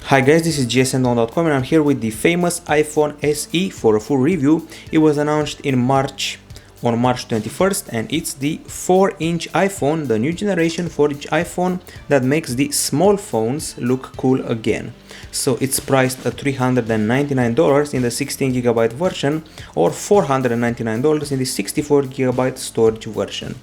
Hi guys, this is gsndon.com and I'm here with the famous iPhone SE for a full review. It was announced on March 21st and it's the 4-inch iPhone, the new generation 4-inch iPhone that makes the small phones look cool again. So it's priced at $399 in the 16GB version or $499 in the 64GB storage version.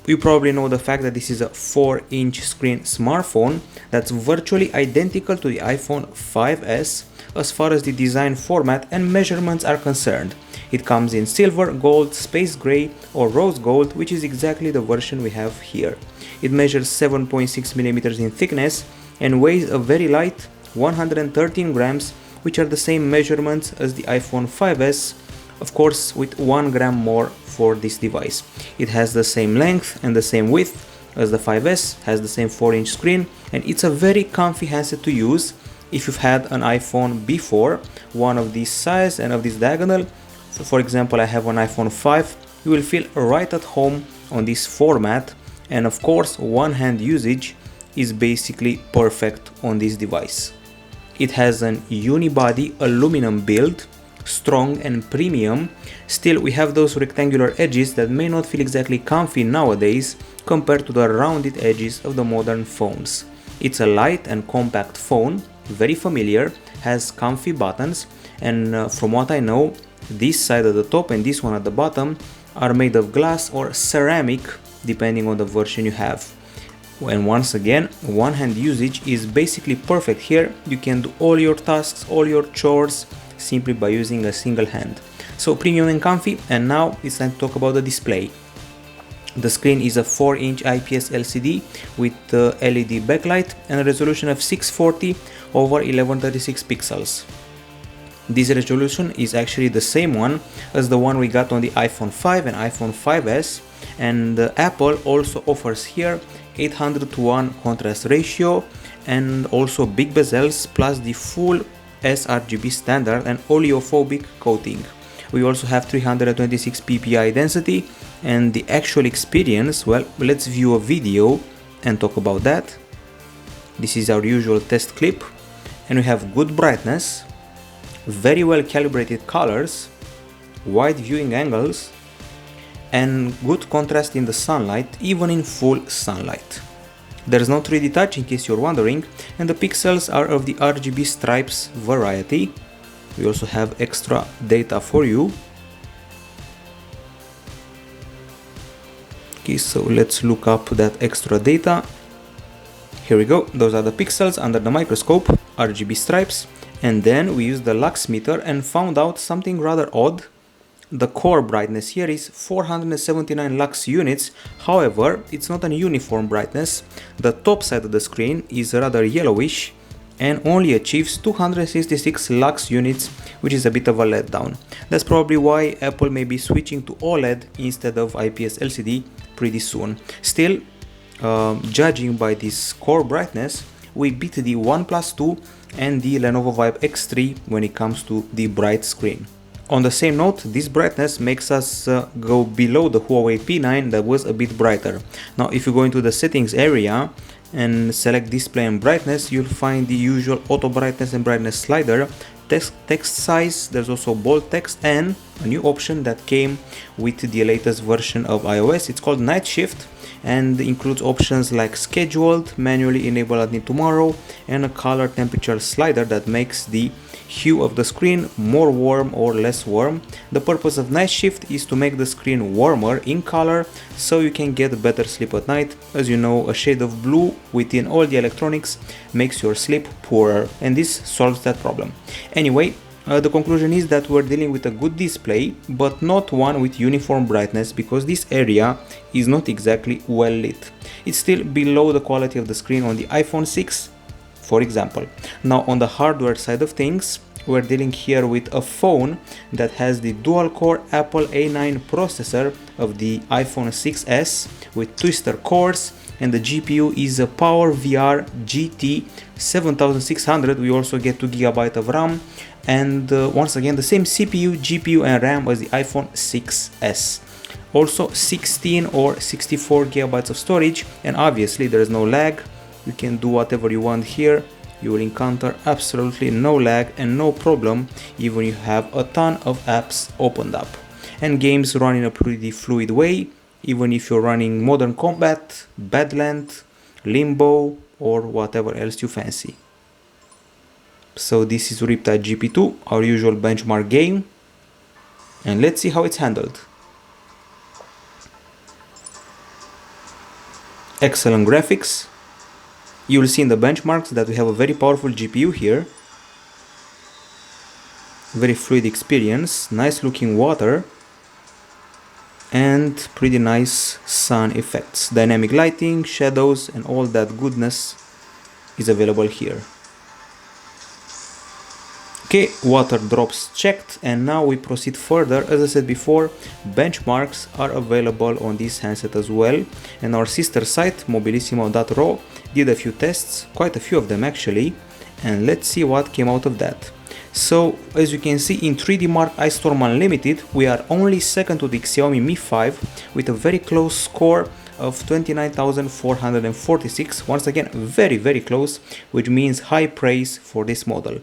You probably know the fact that this is a 4-inch screen smartphone that's virtually identical to the iPhone 5S as far as the design, format and measurements are concerned. It comes in silver, gold, space gray or rose gold, which is exactly the version we have here. It measures 7.6mm in thickness and weighs a very light 113 grams, which are the same measurements as the iPhone 5S, of course with 1 gram more for this device. It has the same length and the same width as the 5S, has the same 4-inch screen, and it's a very comfy handset to use if you've had an iPhone before, one of this size and of this diagonal. So for example, I have an iPhone 5, you will feel right at home on this format, and of course one-hand usage is basically perfect on this device. It has an unibody aluminum build, strong and premium. Still, we have those rectangular edges that may not feel exactly comfy nowadays compared to the rounded edges of the modern phones. It's a light and compact phone, very familiar, has comfy buttons, and from what I know, this side at the top and this one at the bottom are made of glass or ceramic depending on the version you have. And once again, one-hand usage is basically perfect here. You can do all your tasks, all your chores simply by using a single hand. So premium and comfy, and now it's time to talk about the display. The screen is a 4-inch IPS LCD with LED backlight and a resolution of 640 over 1136 pixels. This resolution is actually the same one as the one we got on the iPhone 5 and iPhone 5S, and Apple also offers here 800:1 contrast ratio and also big bezels plus the full sRGB standard and oleophobic coating. We also have 326 ppi density, and the actual experience, well, let's view a video and talk about that. This is our usual test clip, and we have good brightness, very well calibrated colors, wide viewing angles and good contrast in the sunlight, even in full sunlight. There's no 3D touch in case you're wondering, and the pixels are of the RGB stripes variety. We also have extra data for you. Okay, so let's look up that extra data. Here we go, those are the pixels under the microscope, RGB stripes, and then we used the lux meter and found out something rather odd. The core brightness here is 479 lux units, however, it's not a uniform brightness. The top side of the screen is rather yellowish and only achieves 266 lux units, which is a bit of a letdown. That's probably why Apple may be switching to OLED instead of IPS LCD pretty soon. Still, judging by this core brightness, we beat the OnePlus 2 and the Lenovo Vibe X3 when it comes to the bright screen. On the same note, this brightness makes us go below the Huawei P9 that was a bit brighter. Now if you go into the settings area and select display and brightness, you'll find the usual auto brightness and brightness slider, text size, there's also bold text and a new option that came with the latest version of iOS. It's called Night Shift and includes options like scheduled, manually enable at need tomorrow, and a color temperature slider that makes the hue of the screen more warm or less warm. The purpose of Night Shift is to make the screen warmer in color so you can get better sleep at night. As you know, a shade of blue within all the electronics makes your sleep poorer, and this solves that problem. Anyway, the conclusion is that we're dealing with a good display, but not one with uniform brightness, because this area is not exactly well lit. It's still below the quality of the screen on the iPhone 6, for example. Now on the hardware side of things, we're dealing here with a phone that has the dual-core Apple A9 processor of the iPhone 6s with twister cores, and the GPU is a PowerVR GT 7600. We also get 2GB of RAM, and once again the same CPU, GPU and RAM as the iPhone 6s. Also 16 or 64 GB of storage, and obviously there is no lag. You can do whatever you want here. you will encounter absolutely no lag and no problem even if you have a ton of apps opened up. And games run in a pretty fluid way, even if you're running Modern Combat, Badland, Limbo, or whatever else you fancy. So this is Riptide GP2, our usual benchmark game, and let's see how it's handled. Excellent graphics. You will see in the benchmarks that we have a very powerful GPU here. Very fluid experience, nice looking water, and pretty nice sun effects. Dynamic lighting, shadows, and all that goodness is available here. Okay, water drops checked, and now we proceed further. As I said before, benchmarks are available on this handset as well, and our sister site mobilissimo.ro did a few tests, quite a few of them actually, and let's see what came out of that. So as you can see, in 3D Mark Ice Storm Unlimited we are only second to the Xiaomi Mi 5 with a very close score of 29,446. Once again, very close, which means high praise for this model.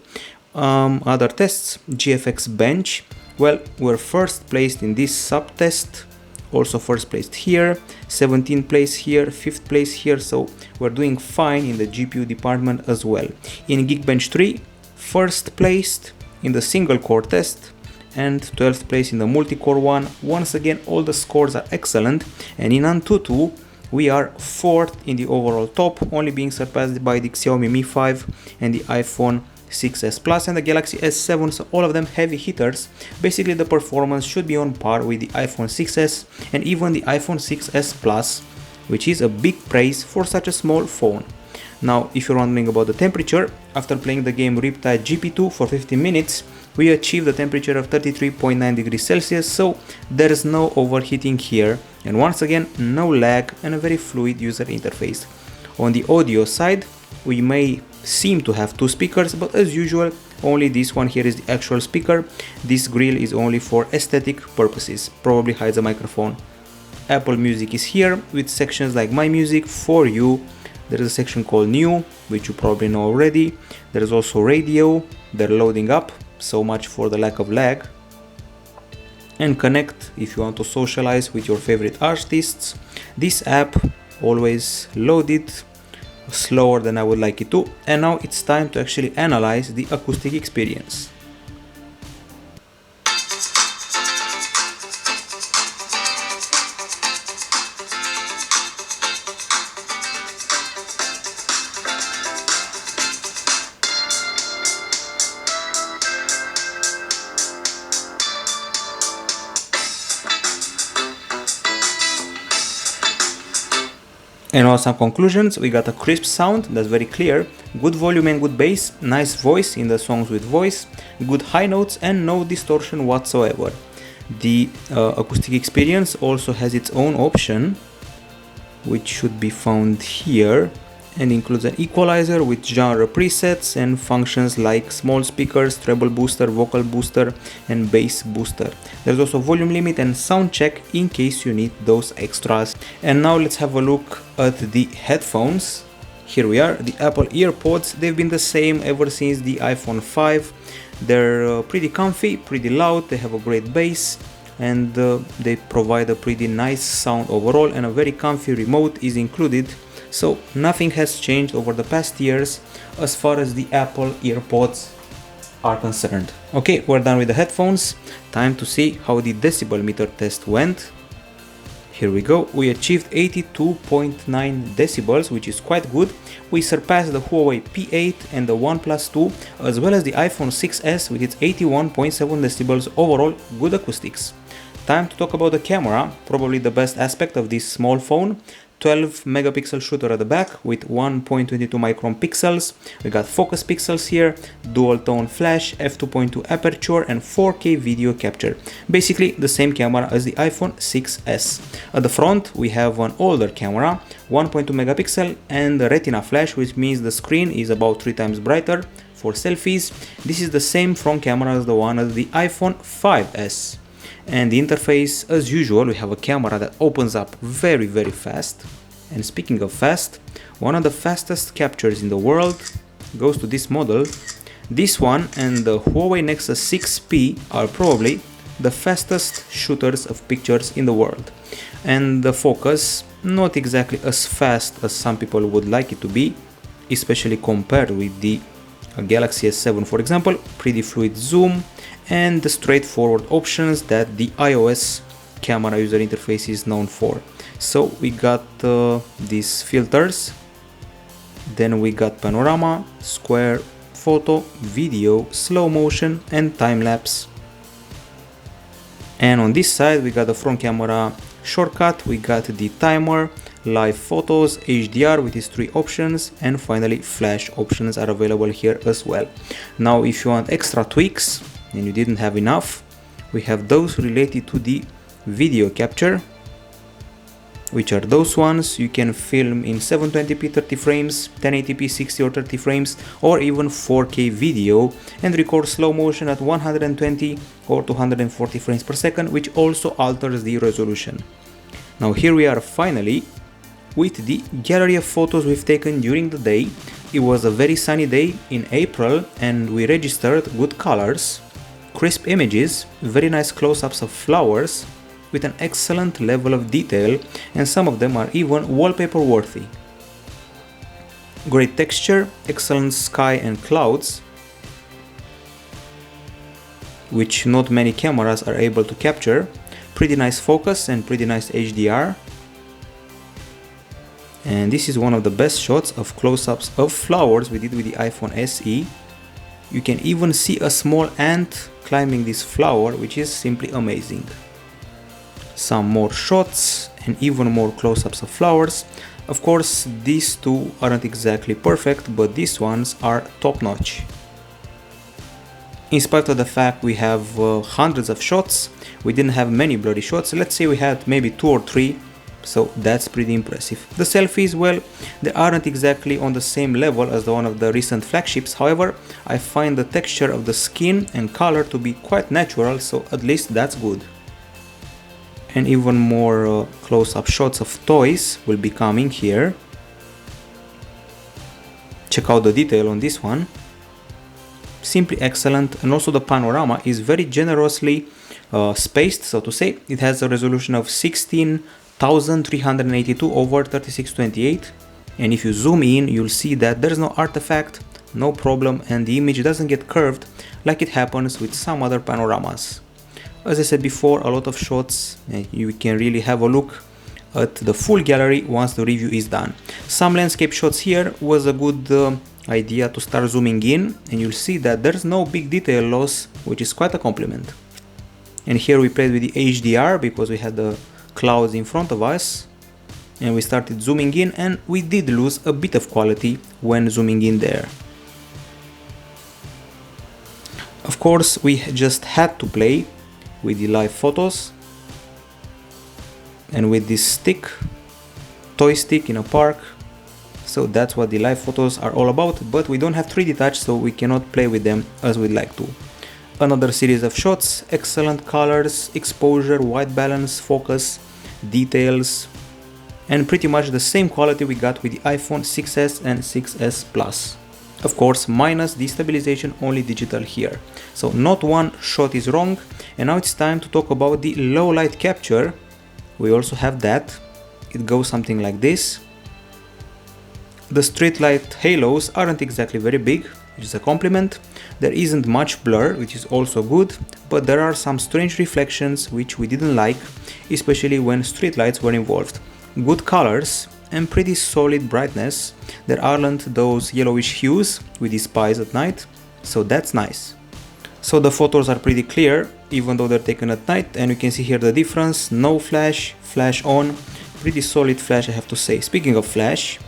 Other tests, GFX bench, well, we're first placed in this sub-test, also first placed here, 17th place here, 5th place here, so we're doing fine in the GPU department as well. In Geekbench 3, first placed in the single core test, and 12th place in the multi-core one. Once again, all the scores are excellent, and in Antutu we are 4th in the overall top, only being surpassed by the Xiaomi Mi 5 and the iPhone 6s Plus and the Galaxy S7, so all of them heavy hitters. Basically the performance should be on par with the iPhone 6s and even the iPhone 6s Plus, which is a big praise for such a small phone. Now, if you're wondering about the temperature, after playing the game Riptide GP2 for 15 minutes, we achieved a temperature of 33.9 degrees Celsius, so there is no overheating here, and once again, no lag and a very fluid user interface. On the audio side, we may seem to have two speakers, but as usual, only this one here is the actual speaker. This grill is only for aesthetic purposes, probably hides a microphone. Apple Music is here with sections like My Music, For You. There is a section called New, which you probably know already. There is also Radio, they're loading up, so much for the lack of lag. And Connect if you want to socialize with your favorite artists. This app always loaded, slower than I would like it to, and now it's time to actually analyze the acoustic experience. And on some conclusions, we got a crisp sound that's very clear, good volume and good bass, nice voice in the songs with voice, good high notes and no distortion whatsoever. The acoustic experience also has its own option, which should be found here, and includes an equalizer with genre presets and functions like small speakers, treble booster, vocal booster and bass booster. There's also volume limit and sound check in case you need those extras. And now let's have a look at the headphones. Here we are, the Apple Earpods. They've been the same ever since the iPhone 5. They're pretty comfy, pretty loud, they have a great bass, and they provide a pretty nice sound overall, and a very comfy remote is included. So nothing has changed over the past years as far as the Apple Earpods are concerned. Okay, we're done with the headphones. Time to see how the decibel meter test went. Here we go. We achieved 82.9 decibels, which is quite good. We surpassed the Huawei P8 and the OnePlus 2, as well as the iPhone 6s with its 81.7 decibels overall, good acoustics. Time to talk about the camera, probably the best aspect of this small phone. 12 megapixel shooter at the back with 1.22 micron pixels. We got focus pixels here, dual tone flash, f2.2 aperture and 4K video capture. Basically the same camera as the iPhone 6s. At the front we have an older camera, 1.2 megapixel and the Retina Flash, which means the screen is about 3 times brighter for selfies. This is the same front camera as the one of the iPhone 5s. And the interface, as usual, we have a camera that opens up very fast. And speaking of fast, one of the fastest captures in the world goes to this model. This one and the Huawei Nexus 6P are probably the fastest shooters of pictures in the world. And the focus, not exactly as fast as some people would like it to be, especially compared with the Galaxy S7 for example, pretty fluid zoom and the straightforward options that the iOS camera user interface is known for. So we got these filters, then we got panorama, square, photo, video, slow motion and time-lapse. And on this side we got the front camera shortcut, we got the timer, live photos, HDR with these three options, and finally flash options are available here as well. Now if you want extra tweaks and you didn't have enough, we have those related to the video capture, which are those ones. You can film in 720p 30 frames, 1080p 60 or 30 frames, or even 4K video and record slow motion at 120 or 240 frames per second, which also alters the resolution. Now here we are finally with the gallery of photos we've taken during the day. It was a very sunny day in April and we registered good colors, crisp images, very nice close-ups of flowers with an excellent level of detail, and some of them are even wallpaper worthy. Great texture, excellent sky and clouds, which not many cameras are able to capture, pretty nice focus and pretty nice HDR. And this is one of the best shots of close-ups of flowers we did with the iPhone SE. You can even see a small ant climbing this flower, which is simply amazing. Some more shots and even more close-ups of flowers. Of course, these two aren't exactly perfect, but these ones are top-notch. In spite of the fact we have hundreds of shots, we didn't have many blurry shots. Let's say we had maybe 2 or 3. So that's pretty impressive. The selfies, well, they aren't exactly on the same level as the one of the recent flagships. However, I find the texture of the skin and color to be quite natural, so at least that's good. And even more close-up shots of toys will be coming here. Check out the detail on this one. Simply excellent, and also the panorama is very generously spaced, so to say. It has a resolution of 16,382 over 3628, and if you zoom in you'll see that there's no artifact, no problem, and the image doesn't get curved like it happens with some other panoramas. As I said before, a lot of shots, you can really have a look at the full gallery once the review is done. Some landscape shots here was a good idea to start zooming in, and you'll see that there's no big detail loss, which is quite a compliment. And here we played with the HDR because we had the clouds in front of us, and we started zooming in, and we did lose a bit of quality when zooming in there. Of course, we just had to play with the live photos and with this stick, toy stick in a park. So that's what the live photos are all about, but we don't have 3D touch, so we cannot play with them as we'd like to. Another series of shots, excellent colors, exposure, white balance, focus, details, and pretty much the same quality we got with the iPhone 6s and 6s Plus. Of course, minus destabilization, only digital here. So not one shot is wrong. And now it's time to talk about the low light capture. We also have that. It goes something like this. The street light halos aren't exactly very big, which is a compliment. There isn't much blur, which is also good, but there are some strange reflections which we didn't like, especially when streetlights were involved. Good colors and pretty solid brightness. There aren't those yellowish hues we despise at night, so that's nice. So the photos are pretty clear, even though they're taken at night, and you can see here the difference. No flash, flash on, pretty solid flash, I have to say. Speaking of flash,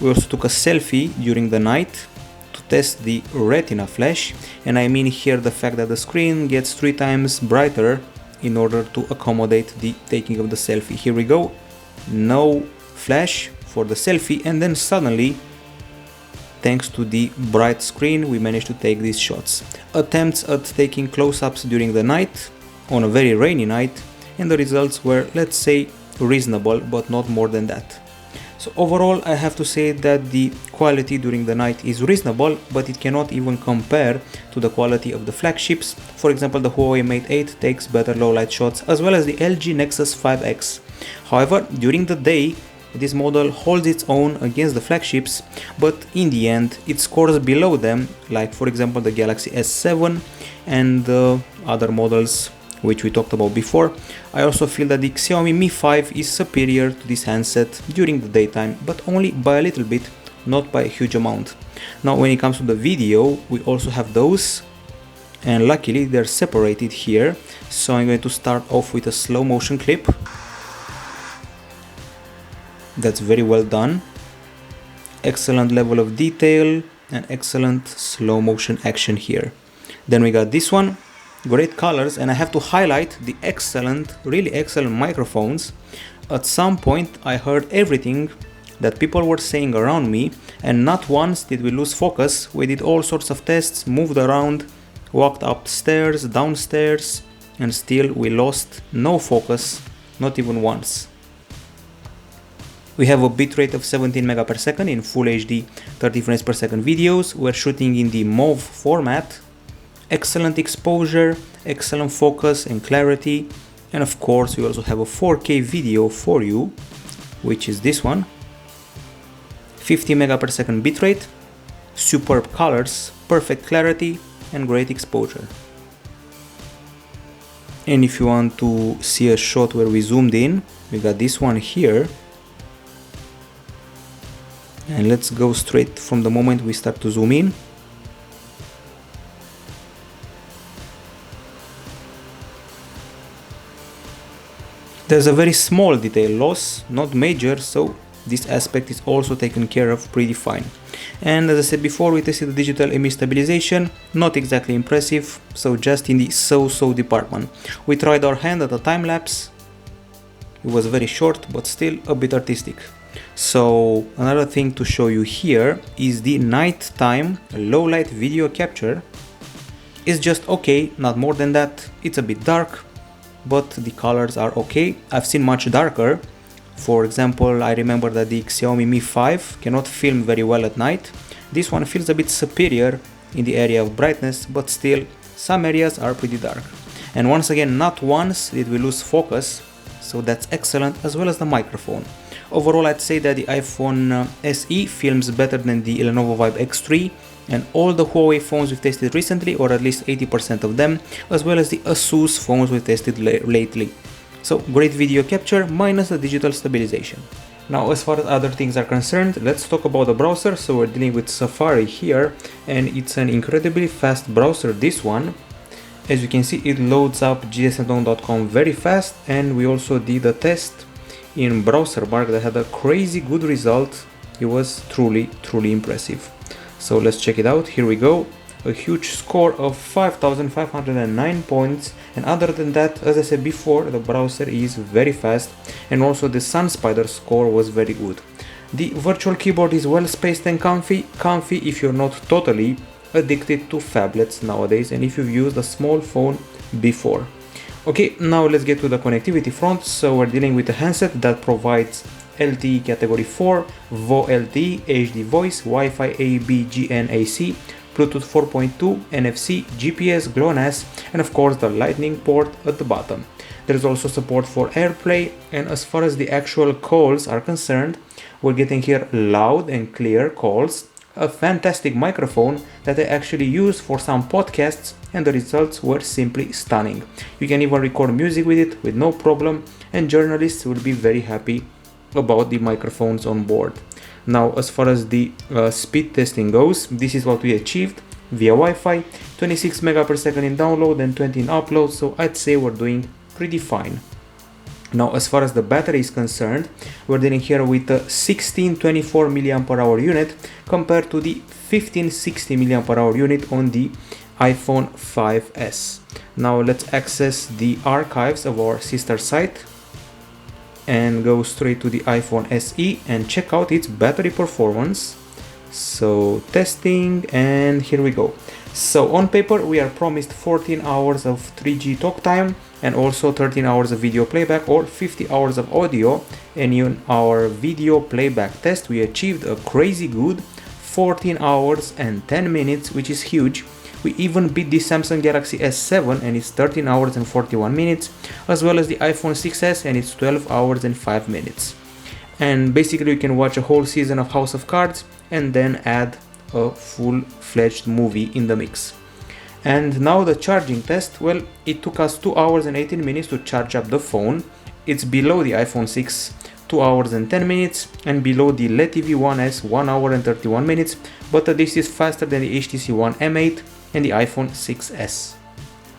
we also took a selfie during the night to test the Retina Flash, and I mean here the fact that the screen gets 3 times brighter in order to accommodate the taking of the selfie. Here we go, no flash for the selfie, and then suddenly, thanks to the bright screen, we managed to take these shots. Attempts at taking close-ups during the night, on a very rainy night, and the results were, let's say, reasonable, but not more than that. So overall, I have to say that the quality during the night is reasonable, but it cannot even compare to the quality of the flagships. For example, the Huawei Mate 8 takes better low light shots, as well as the LG Nexus 5X. However, during the day, this model holds its own against the flagships, but in the end it scores below them, like for example the Galaxy S7 and the other models which we talked about before. I also feel that the Xiaomi Mi 5 is superior to this handset during the daytime, but only by a little bit, not by a huge amount. Now when it comes to the video, we also have those, and luckily they're separated here, so I'm going to start off with a slow motion clip. That's very well done. Excellent level of detail and excellent slow motion action here. Then we got this one, great colors, and I have to highlight the excellent, really excellent microphones. At some point I heard everything that people were saying around me, and not once did we lose focus. We did all sorts of tests, moved around, walked upstairs, downstairs, and still we lost no focus, not even once. We have a bitrate of 17 megapixel in Full HD 30 frames per second videos. We're shooting in the MOV format. Excellent exposure, excellent focus and clarity, and of course we also have a 4K video for you, which is this one. 50 megapixel bitrate, superb colors, perfect clarity and great exposure. And if you want to see a shot where we zoomed in, we got this one here. And let's go straight from the moment we start to zoom in. There's a very small detail loss, not major, so this aspect is also taken care of pretty fine. And as I said before, we tested the digital image stabilization, not exactly impressive, so just in the so-so department. We tried our hand at a time lapse. It was very short, but still a bit artistic. So another thing to show you here is the nighttime low light video capture. It's just okay, not more than that. It's a bit dark, but the colors are okay. I've seen much darker. For example, I remember that the Xiaomi Mi 5 cannot film very well at night. This one feels a bit superior in the area of brightness, but still some areas are pretty dark. And once again, not once did we lose focus, so that's excellent, as well as the microphone. Overall, I'd say that the iPhone SE films better than the Lenovo Vibe X3 and all the Huawei phones we've tested recently, or at least 80% of them, as well as the Asus phones we've tested lately. So great video capture minus the digital stabilization. Now as far as other things are concerned, let's talk about the browser. So we're dealing with Safari here, and it's an incredibly fast browser, this one. As you can see, it loads up gsmtone.com very fast, and we also did a test in BrowserBark that had a crazy good result. It was truly impressive. So let's check it out. Here we go. A huge score of 5,509 points, and other than that, as I said before, the browser is very fast, and also the SunSpider score was very good. The virtual keyboard is well spaced and comfy if you're not totally addicted to phablets nowadays and if you've used a small phone before. Okay, now let's get to the connectivity front. So we're dealing with a handset that provides LTE category 4, VoLTE, HD voice, Wi-Fi A, B, GN, AC, Bluetooth 4.2, NFC, GPS, GLONASS, and of course the lightning port at the bottom. There is also support for AirPlay, and as far as the actual calls are concerned, we're getting here loud and clear calls, a fantastic microphone that I actually used for some podcasts, and the results were simply stunning. You can even record music with it with no problem, and journalists will be very happy about the microphones on board. Now as far as the speed testing goes, this is what we achieved via Wi-Fi, 26 megapixel in download and 20 in upload, so I'd say we're doing pretty fine. Now as far as the battery is concerned, we're dealing here with a 1624 mAh unit compared to the 1560 mAh unit on the iPhone 5s. Now let's access the archives of our sister site and go straight to the iPhone SE and check out its battery performance. So testing, and here we go. So on paper we are promised 14 hours of 3G talk time and also 13 hours of video playback or 50 hours of audio. And in our video playback test we achieved a crazy good 14 hours and 10 minutes, which is huge. We even beat the Samsung Galaxy S7 and it's 13 hours and 41 minutes, as well as the iPhone 6s and it's 12 hours and 5 minutes. And basically you can watch a whole season of House of Cards and then add a full-fledged movie in the mix. And now the charging test, well, it took us 2 hours and 18 minutes to charge up the phone. It's below the iPhone 6, 2 hours and 10 minutes, and below the LED TV One S, 1 hour and 31 minutes, but this is faster than the HTC One M8 and the iPhone 6s.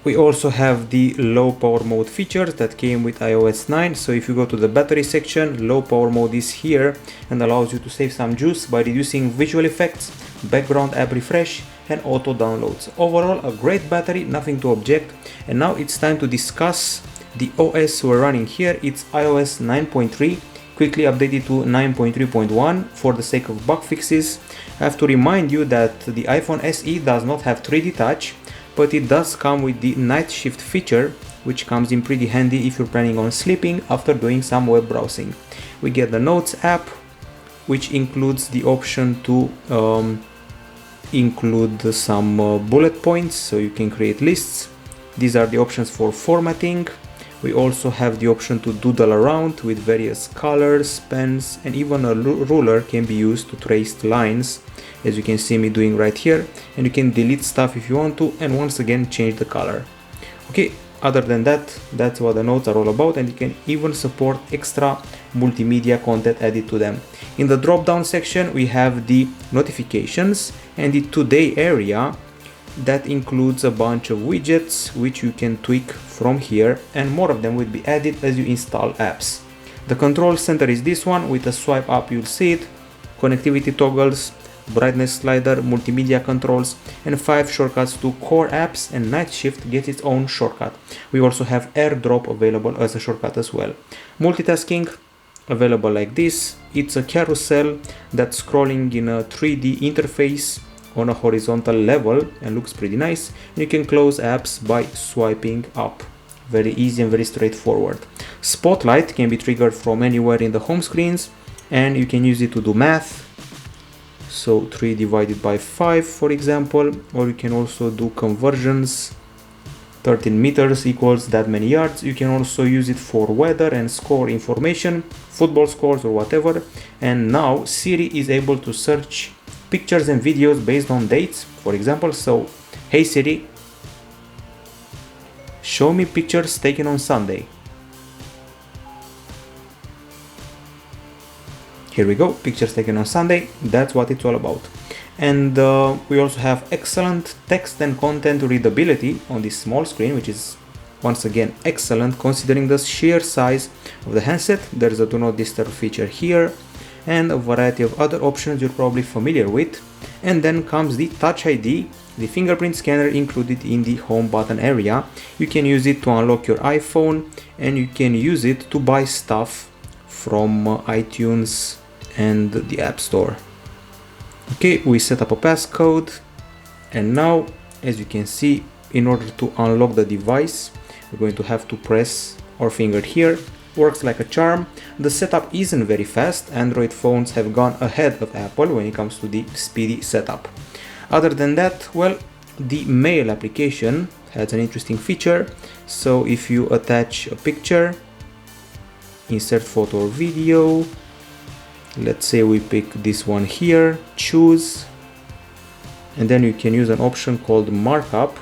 We also have the low power mode features that came with iOS 9. So if you go to the battery section, low power mode is here and allows you to save some juice by reducing visual effects, background app refresh and auto downloads. Overall, a great battery, nothing to object. And now it's time to discuss the OS we're running here. It's iOS 9.3, quickly updated to 9.3.1 for the sake of bug fixes. I have to remind you that the iPhone SE does not have 3D touch, but it does come with the night shift feature, which comes in pretty handy if you're planning on sleeping after doing some web browsing. We get the Notes app, which includes the option to include some bullet points, so you can create lists. These are the options for formatting. We also have the option to doodle around with various colors, pens, and even a ruler can be used to trace lines, as you can see me doing right here. And you can delete stuff if you want to, and once again change the color. Okay, other than that, that's what the notes are all about, and you can even support extra multimedia content added to them. In the drop down section we have the notifications and the today area. That includes a bunch of widgets which you can tweak from here, and more of them will be added as you install apps. The control center is this one. With a swipe up you'll see it. Connectivity toggles, brightness slider, multimedia controls, and 5 shortcuts to core apps, and night shift gets its own shortcut. We also have AirDrop available as a shortcut as well. Multitasking available like this. It's a carousel that's scrolling in a 3D interface on a horizontal level and looks pretty nice. And you can close apps by swiping up. Very easy and very straightforward. Spotlight can be triggered from anywhere in the home screens, and you can use it to do math. So 3 divided by 5, for example, or you can also do conversions. 13 meters equals that many yards. You can also use it for weather and score information, football scores or whatever. And now Siri is able to search pictures and videos based on dates, for example. So, hey Siri, show me pictures taken on Sunday. Here we go, pictures taken on Sunday. That's what it's all about. And we also have excellent text and content readability on this small screen, which is once again excellent considering the sheer size of the handset. There's a do not disturb feature here, and a variety of other options you're probably familiar with. And then comes the Touch ID, the fingerprint scanner included in the home button area. You can use it to unlock your iPhone, and you can use it to buy stuff from iTunes and the App Store. Okay, we set up a passcode, and now as you can see, in order to unlock the device we're going to have to press our finger here. Works like a charm. The setup isn't very fast. Android phones have gone ahead of Apple when it comes to the speedy setup. Other than that, well, the Mail application has an interesting feature. So if you attach a picture, insert photo or video, let's say we pick this one here, choose, and then you can use an option called markup,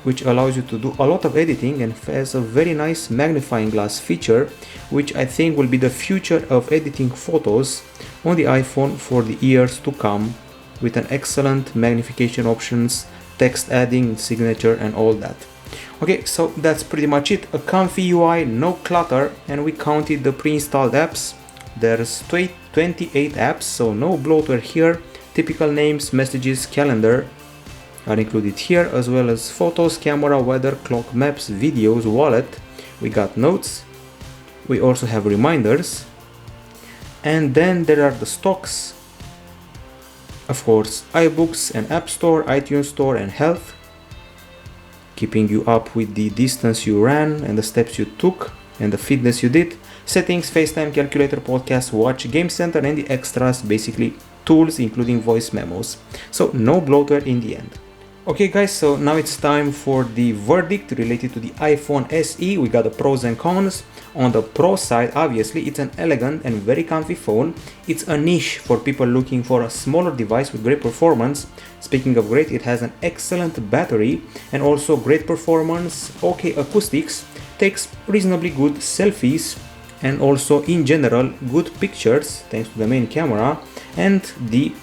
which allows you to do a lot of editing and has a very nice magnifying glass feature, which I think will be the future of editing photos on the iPhone for the years to come, with an excellent magnification options, text adding, signature and all that. Okay, so that's pretty much it. A comfy UI, no clutter, and we counted the pre-installed apps. There's 28 apps, so no bloatware here. Typical names, messages, calendar are included here, as well as photos, camera, weather, clock, maps, videos, wallet. We got notes. We also have reminders. And then there are the stocks. Of course, iBooks and App Store, iTunes Store and Health. keeping you up with the distance you ran and the steps you took and the fitness you did. Settings, FaceTime, calculator, podcast, watch, game center, and the extras, basically tools including voice memos. So no bloatware in the end. Okay guys, so now it's time for the verdict related to the iPhone SE. We got the pros and cons. On the pro side, obviously, it's an elegant and very comfy phone. It's a niche for people looking for a smaller device with great performance. Speaking of great, it has an excellent battery and also great performance, okay acoustics, takes reasonably good selfies, and also in general good pictures thanks to the main camera, and the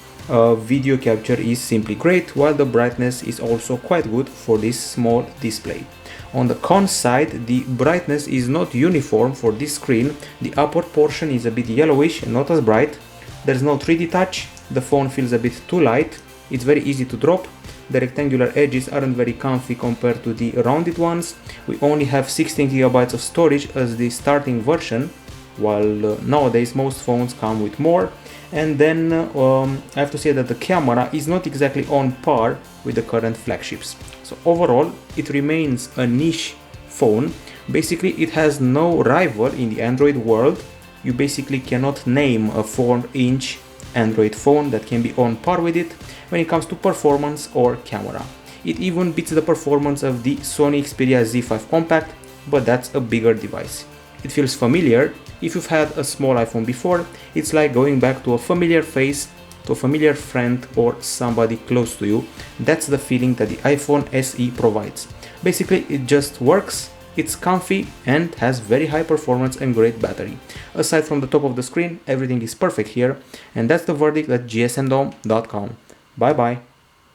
video capture is simply great, while the brightness is also quite good for this small display. On the con side, the brightness is not uniform for this screen. The upper portion is a bit yellowish and not as bright. There's no 3D touch, the phone feels a bit too light, it's very easy to drop. The rectangular edges aren't very comfy compared to the rounded ones. We only have 16 GB of storage as the starting version, while nowadays most phones come with more. And then I have to say that the camera is not exactly on par with the current flagships. So overall, it remains a niche phone. Basically, it has no rival in the Android world. You basically cannot name a 4-inch Android phone that can be on par with it when it comes to performance or camera. It even beats the performance of the Sony Xperia Z5 Compact, but that's a bigger device. It feels familiar. If you've had a small iPhone before, it's like going back to a familiar face, to a familiar friend or somebody close to you. That's the feeling that the iPhone SE provides. Basically, it just works, it's comfy and has very high performance and great battery. Aside from the top of the screen, everything is perfect here, and that's the verdict at gsndom.com. Bye bye.